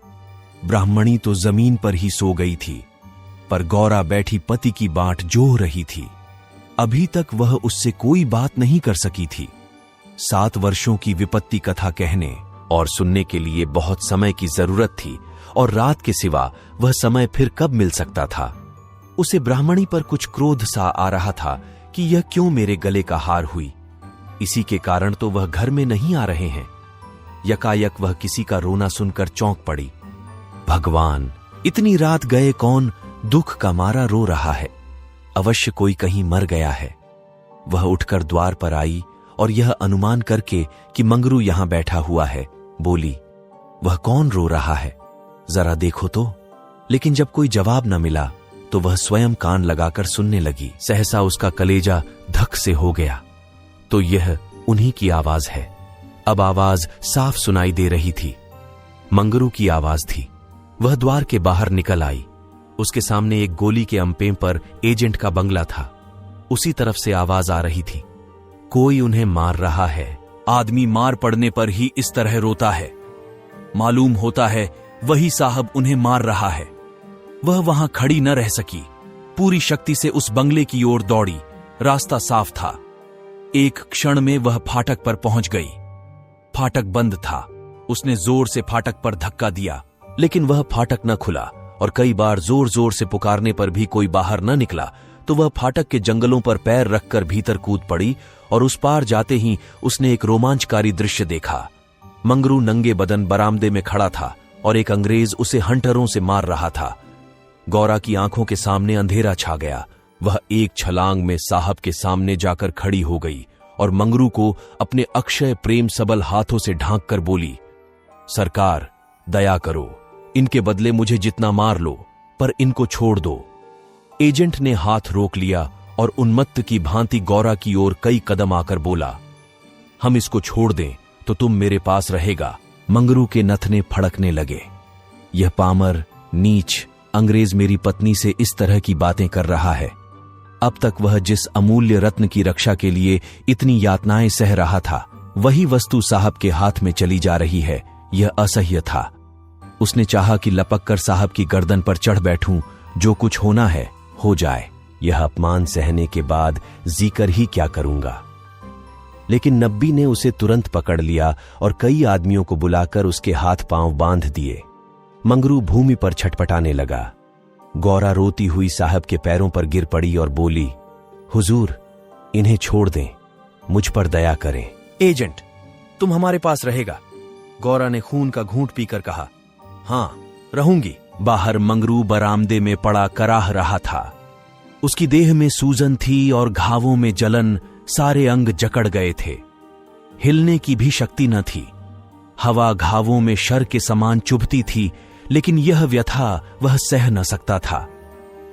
ब्राह्मणी तो जमीन पर ही सो गई थी, पर गौरा बैठी पति की बाट जोह रही थी। अभी तक वह उससे कोई बात नहीं कर सकी थी। 7 वर्षों की विपत्ति कथा कहने और सुनने के लिए बहुत समय की जरूरत थी, और रात के सिवा वह समय फिर कब मिल सकता था? उसे ब्राह्मणी पर कुछ क्रोध सा आ रहा था कि यह क्यों मेरे गले का हार हुई। इसी के कारण तो वह घर में नहीं आ रहे हैं। यकायक वह किसी का रोना सुनकर चौंक पड़ी। भगवान, इतनी रात गए कौन दुख का मारा रो रहा है? अवश्य कोई कहीं मर गया है। वह उठकर द्वार पर आई और यह अनुमान करके कि मंगरू यहां बैठा हुआ है, बोली, वह कौन रो रहा है? जरा देखो तो। लेकिन जब कोई जवाब न मिला तो वह स्वयं कान लगाकर सुनने लगी। सहसा उसका कलेजा धक से हो गया। तो यह उन्हीं की आवाज है। अब आवाज साफ सुनाई दे रही थी। मंगरू की आवाज थी। वह द्वार के बाहर निकल आई। उसके सामने एक गोली के अंपे पर एजेंट का बंगला था। उसी तरफ से आवाज आ रही थी, कोई उन्हें मार रहा है। आदमी मार पड़ने पर ही इस तरह रोता है। मालूम होता है वही साहब उन्हें मार रहा है। वह वहां खड़ी न रह सकी, पूरी शक्ति से उस बंगले की ओर दौड़ी। रास्ता साफ था। एक क्षण में वह फाटक पर पहुंच गई। फाटक बंद था। उसने जोर से फाटक पर धक्का दिया, लेकिन वह फाटक न खुला और कई बार जोर जोर से पुकारने पर भी कोई बाहर न निकला। तो वह फाटक के जंगलों पर पैर रखकर भीतर कूद पड़ी और उस पार जाते ही उसने एक रोमांचकारी दृश्य देखा। मंगरू नंगे बदन बरामदे में खड़ा था और एक अंग्रेज उसे हंटरों से मार रहा था। गौरा की आंखों के सामने अंधेरा छा गया। वह एक छलांग में साहब के सामने जाकर खड़ी हो गई और मंगरू को अपने अक्षय प्रेम सबल हाथों से ढांक कर बोली, सरकार, दया करो, इनके बदले मुझे जितना मार लो, पर इनको छोड़ दो। एजेंट ने हाथ रोक लिया और उन्मत्त की भांति गौरा की ओर कई कदम आकर बोला, हम इसको छोड़ दें तो तुम मेरे पास रहेगा। मंगरू के नथने फड़कने लगे। यह पामर, नीच अंग्रेज मेरी पत्नी से इस तरह की बातें कर रहा है। अब तक वह जिस अमूल्य रत्न की रक्षा के लिए इतनी यातनाएं सह रहा था, वही वस्तु साहब के हाथ में चली जा रही है। यह असह्य था। उसने चाहा कि लपक कर साहब की गर्दन पर चढ़ बैठूं, जो कुछ होना है हो जाए। यह अपमान सहने के बाद जीकर ही क्या करूंगा। लेकिन नब्बी ने उसे तुरंत पकड़ लिया और कई आदमियों को बुलाकर उसके हाथ पांव बांध दिए। मंगरू भूमि पर छटपटाने लगा। गौरा रोती हुई साहब के पैरों पर गिर पड़ी और बोली, हुजूर, इन्हें छोड़ दें, मुझ पर दया करें। एजेंट, तुम हमारे पास रहेगा? गौरा ने खून का घूंट पीकर कहा। हां, रहूंगी। बाहर मंगरू बरामदे में पड़ा कराह रहा था। उसकी देह में सूजन थी और घावों में जलन, सारे अंग जकड़ गए थे। हिलने की भी शक्ति न थी। हवा घावों में शर के समान चुभती थी, लेकिन यह व्यथा वह सह न सकता था।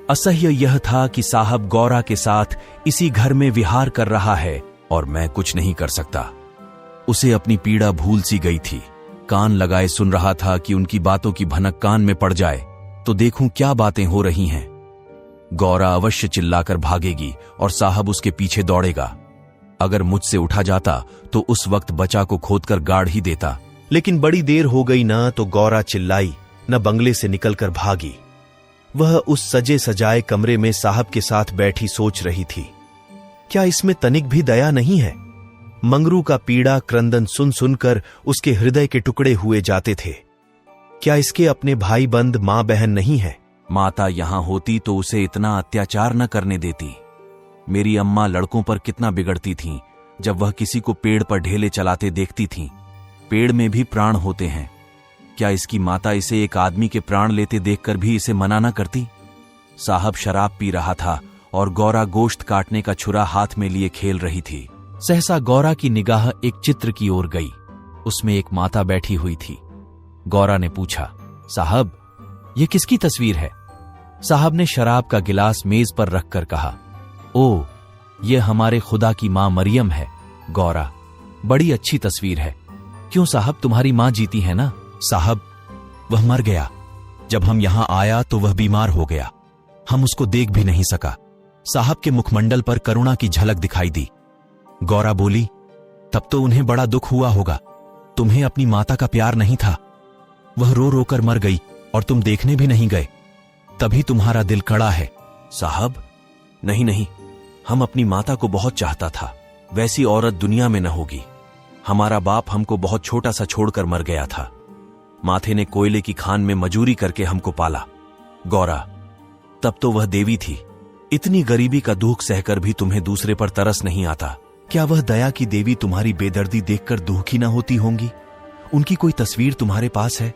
असह्य यह था कि साहब गौरा के साथ इसी घर में विहार कर रहा है और मैं कुछ नहीं कर सकता। उसे अपनी पीड़ा भूल सी गई थी। कान लगाए सुन रहा था कि उनकी बातों की भनक कान में पड़ जाए तो देखूं क्या बातें हो रही हैं। गौरा अवश्य चिल्लाकर भागेगी और साहब उसके पीछे दौड़ेगा। अगर मुझसे उठा जाता तो उस वक्त बचा को खोदकर गाड़ ही देता। लेकिन बड़ी देर हो गई ना तो गौरा चिल्लाई, न बंगले से निकलकर भागी। वह उस सजे सजाए कमरे में साहब के साथ बैठी सोच रही थी, क्या इसमें तनिक भी दया नहीं है? मंगरू का पीड़ा क्रंदन सुन सुनकर उसके हृदय के टुकड़े हुए जाते थे। क्या इसके अपने भाई बंद मां बहन नहीं है? माता यहां होती तो उसे इतना अत्याचार न करने देती। मेरी अम्मा लड़कों पर कितना बिगड़ती थीं जब वह किसी को पेड़ पर ढेले चलाते देखती थीं। पेड़ में भी प्राण होते हैं। क्या इसकी माता इसे एक आदमी के प्राण लेते देखकर भी इसे मना न करती? साहब शराब पी रहा था और गौरा गोश्त काटने का छुरा हाथ में लिए खेल रही थी। सहसा गौरा की निगाह एक चित्र की ओर गई। उसमें एक माता बैठी हुई थी। गौरा ने पूछा, साहब, यह किसकी तस्वीर है? साहब ने शराब का गिलास मेज पर रखकर कहा, ओ, यह हमारे खुदा की मां मरियम है। गौरा, बड़ी अच्छी तस्वीर है। क्यों साहब, तुम्हारी मां जीती है ना? साहब, वह मर गया। जब हम यहां आया तो वह बीमार हो गया। हम उसको देख भी नहीं सका। साहब के मुखमंडल पर करुणा की झलक दिखाई दी। गौरा बोली, तब तो उन्हें बड़ा दुख हुआ होगा। तुम्हें अपनी माता का प्यार नहीं था। वह रो रोकर मर गई और तुम देखने भी नहीं गए। तभी तुम्हारा दिल कड़ा है। साहब, नहीं नहीं, हम अपनी माता को बहुत चाहता था। वैसी औरत दुनिया में न होगी। हमारा बाप हमको बहुत छोटा सा छोड़कर मर गया था। माथे ने कोयले की खान में मजूरी करके हमको पाला। गौरा, तब तो वह देवी थी। इतनी गरीबी का दुख सहकर भी तुम्हें दूसरे पर तरस नहीं आता। क्या वह दया की देवी तुम्हारी बेदर्दी देखकर दुखी न होती होंगी? उनकी कोई तस्वीर तुम्हारे पास है?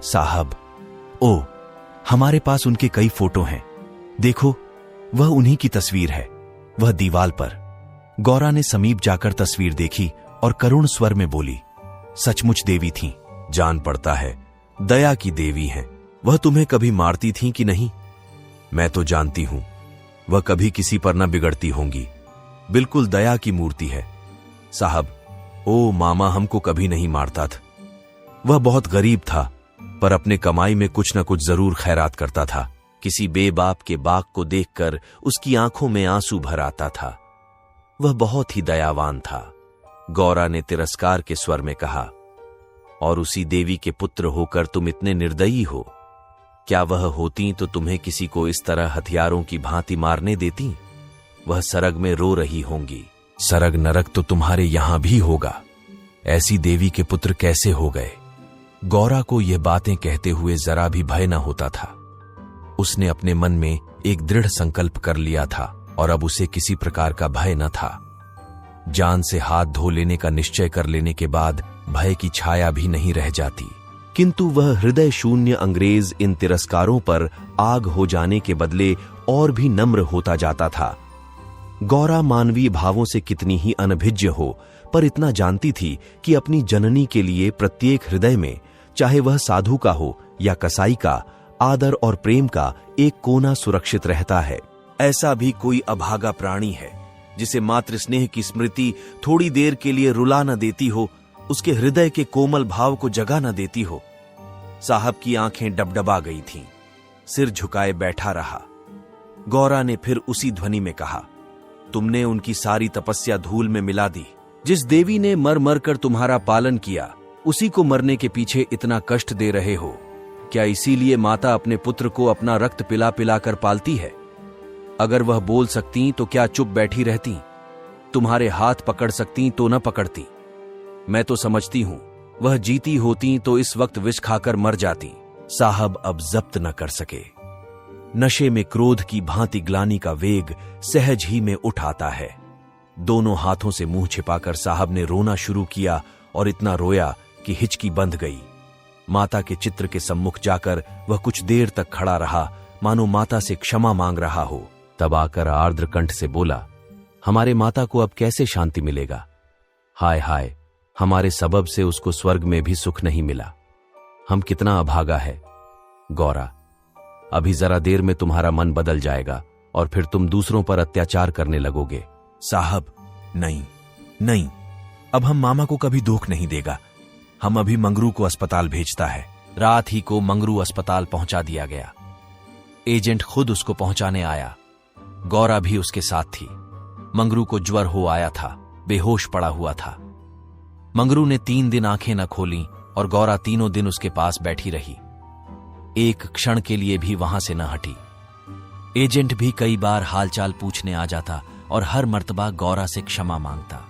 साहब, ओ, हमारे पास उनके कई फोटो हैं। देखो, वह उन्हीं की तस्वीर है। वह दीवाल पर। गौरा ने समीप जाकर तस्वीर देखी और करुण स्वर में बोली, सचमुच देवी थीं। जान पड़ता है दया की देवी हैं। वह तुम्हें कभी मारती थीं कि नहीं? मैं तो जानती हूं वह कभी किसी पर न बिगड़ती होंगी। बिल्कुल दया की मूर्ति है। साहब, ओ मामा हमको कभी नहीं मारता था। वह बहुत गरीब था, पर अपने कमाई में कुछ न कुछ जरूर खैरात करता था। किसी बेबाप के बाग को देखकर उसकी आंखों में आंसू भर आता था। वह बहुत ही दयावान था। गौरा ने तिरस्कार के स्वर में कहा, और उसी देवी के पुत्र होकर तुम इतने निर्दयी हो। क्या वह होती तो तुम्हें किसी को इस तरह हथियारों की भांति मारने देती? वह सरग में रो रही होंगी। सरग नरक तो तुम्हारे यहां भी होगा। ऐसी देवी के पुत्र कैसे हो गए? गौरा को यह बातें कहते हुए जरा भी भय न होता था। उसने अपने मन में एक दृढ़ संकल्प कर लिया था और अब उसे किसी प्रकार का भय न था। जान से हाथ धो लेने का निश्चय कर लेने के बाद भय की छाया भी नहीं रह जाती। किंतु वह हृदय शून्य अंग्रेज इन तिरस्कारों पर आग हो जाने के बदले और भी नम्र होता जाता था। गौरा मानवीय भावों से कितनी ही अनभिज्ञ हो, पर इतना जानती थी कि अपनी जननी के लिए प्रत्येक हृदय में, चाहे वह साधु का हो या कसाई का, आदर और प्रेम का एक कोना सुरक्षित रहता है। ऐसा भी कोई अभागा प्राणी है जिसे मातृ स्नेह की स्मृति थोड़ी देर के लिए रुला न देती हो, उसके हृदय के कोमल भाव को जगा न देती हो। साहब की आंखें डबडबा गई थीं, सिर झुकाए बैठा रहा। गौरा ने फिर उसी ध्वनि में कहा, तुमने उनकी सारी तपस्या धूल में मिला दी। जिस देवी ने मर मर कर तुम्हारा पालन किया, उसी को मरने के पीछे इतना कष्ट दे रहे हो। क्या इसीलिए माता अपने पुत्र को अपना रक्त पिला पिला कर पालती है? अगर वह बोल सकती तो क्या चुप बैठी रहती? तुम्हारे हाथ पकड़ सकती तो न पकड़ती? मैं तो समझती हूं वह जीती होती तो इस वक्त विष खाकर मर जाती। साहब अब जब्त न कर सके। नशे में क्रोध की भांति ग्लानि का वेग सहज ही में उठ आता है। दोनों हाथों से मुंह छिपाकर साहब ने रोना शुरू किया और इतना रोया कि हिचकी बंध गई। माता के चित्र के सम्मुख जाकर वह कुछ देर तक खड़ा रहा, मानो माता से क्षमा मांग रहा हो। तब आकर आर्द्र कंठ से बोला, हमारे माता को अब कैसे शांति मिलेगा? हाय हाय, हमारे सबब से उसको स्वर्ग में भी सुख नहीं मिला। हम कितना अभागा है। गौरा, अभी जरा देर में तुम्हारा मन बदल जाएगा और फिर तुम दूसरों पर अत्याचार करने लगोगे। साहब, नहीं नहीं, अब हम मामा को कभी दुख नहीं देगा। हम अभी मंगरू को अस्पताल भेजता है। रात ही को मंगरू अस्पताल पहुंचा दिया गया। एजेंट खुद उसको पहुंचाने आया। गौरा भी उसके साथ थी। मंगरू को ज्वर हो आया था, बेहोश पड़ा हुआ था। मंगरू ने 3 दिन आंखें न खोलीं और गौरा तीनों दिन उसके पास बैठी रही। एक क्षण के लिए भी वहां से न हटी। एजेंट भी कई बार हालचाल पूछने आ जाता और हर मर्तबा गौरा से क्षमा मांगता।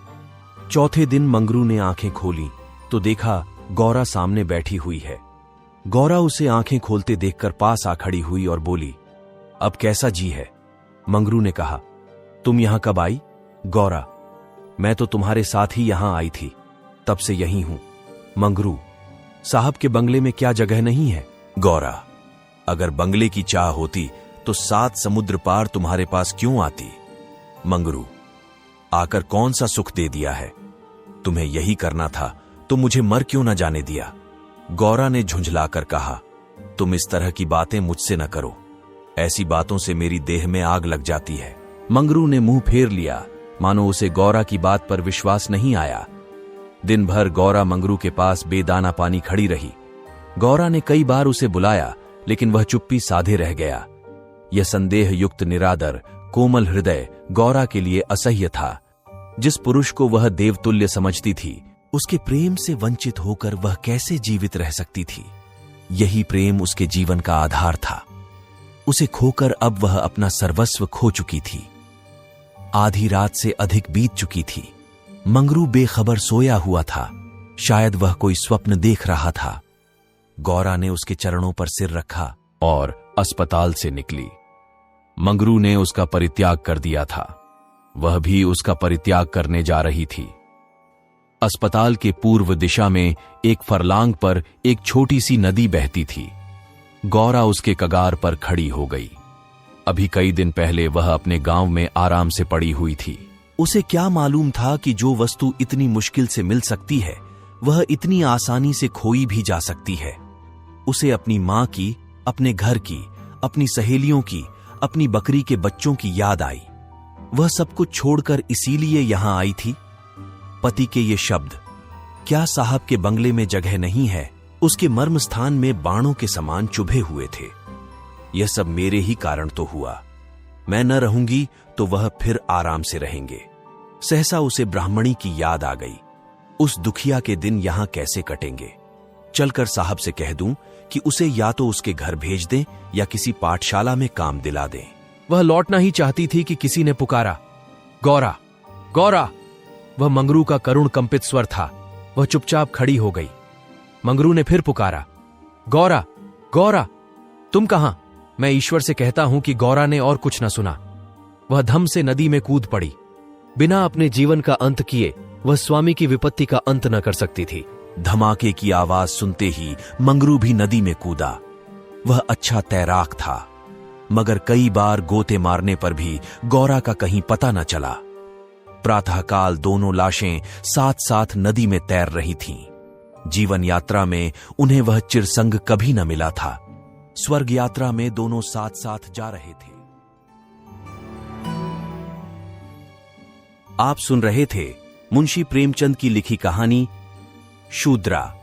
चौथे दिन मंगरू ने आंखें खोली तो देखा गौरा सामने बैठी हुई है। गौरा उसे आंखें खोलते देखकर पास आ खड़ी हुई और बोली, अब कैसा जी है? मंगरू ने कहा, तुम यहां कब आई? गौरा, मैं तो तुम्हारे साथ ही यहां आई थी, तब से यहीं हूं। मंगरू, साहब के बंगले में क्या जगह नहीं है? गौरा, अगर बंगले की चाह होती तो 7 समुद्र पार तुम्हारे पास क्यों आती? मंगरू, आकर कौन सा सुख दे दिया है? तुम्हें यही करना था तो मुझे मर क्यों न जाने दिया? गौरा ने झुंझलाकर कहा, तुम इस तरह की बातें मुझसे न करो। ऐसी बातों से मेरी देह में आग लग जाती है। मंगरू ने मुंह फेर लिया, मानो उसे गौरा की बात पर विश्वास नहीं आया। दिन भर गौरा मंगरू के पास बेदाना पानी खड़ी रही। गौरा ने कई बार उसे बुलाया, लेकिन वह चुप्पी साधे रह गया। यह संदेह युक्त निरादर कोमल हृदय गौरा के लिए असह्य था। जिस पुरुष को वह देवतुल्य समझती थी, उसके प्रेम से वंचित होकर वह कैसे जीवित रह सकती थी? यही प्रेम उसके जीवन का आधार था। उसे खोकर अब वह अपना सर्वस्व खो चुकी थी। आधी रात से अधिक बीत चुकी थी। मंगरू बेखबर सोया हुआ था। शायद वह कोई स्वप्न देख रहा था। गौरा ने उसके चरणों पर सिर रखा और अस्पताल से निकली। मंगरू ने उसका परित्याग कर दिया था। वह भी उसका परित्याग करने जा रही थी। अस्पताल के पूर्व दिशा में एक फरलांग पर एक छोटी सी नदी बहती थी। गौरा उसके कगार पर खड़ी हो गई। अभी कई दिन पहले वह अपने गांव में आराम से पड़ी हुई थी। उसे क्या मालूम था कि जो वस्तु इतनी मुश्किल से मिल सकती है, वह इतनी आसानी से खोई भी जा सकती है। उसे अपनी मां की, अपने घर की, अपनी सहेलियों की, अपनी बकरी के बच्चों की याद आई। वह सब कुछ छोड़कर इसीलिए यहां आई थी। पति के ये शब्द, क्या साहब के बंगले में जगह नहीं है, उसके मर्म स्थान में बाणों के समान चुभे हुए थे। यह सब मेरे ही कारण तो हुआ। मैं न रहूंगी तो वह फिर आराम से रहेंगे। सहसा उसे ब्राह्मणी की याद आ गई। उस दुखिया के दिन यहां कैसे कटेंगे? चलकर साहब से कह दूं कि उसे या तो उसके घर भेज दें या किसी पाठशाला में काम दिला दें। वह लौटना ही चाहती थी कि किसी ने पुकारा, गौरा, गौरा। वह मंगरू का करुण कंपित स्वर था। वह चुपचाप खड़ी हो गई। मंगरू ने फिर पुकारा, गौरा, गौरा, तुम कहां? मैं ईश्वर से कहता हूं कि गौरा ने और कुछ न सुना। वह धम से नदी में कूद पड़ी। बिना अपने जीवन का अंत किए वह स्वामी की विपत्ति का अंत न कर सकती थी। धमाके की आवाज सुनते ही मंगरू भी नदी में कूदा। वह अच्छा तैराक था, मगर कई बार गोते मारने पर भी गौरा का कहीं पता न चला। प्रातःकाल दोनों लाशें साथ साथ नदी में तैर रही थीं। जीवन यात्रा में उन्हें वह चिरसंग कभी न मिला था। स्वर्ग यात्रा में दोनों साथ साथ जा रहे थे। आप सुन रहे थे मुंशी प्रेमचंद की लिखी कहानी शूद्रा।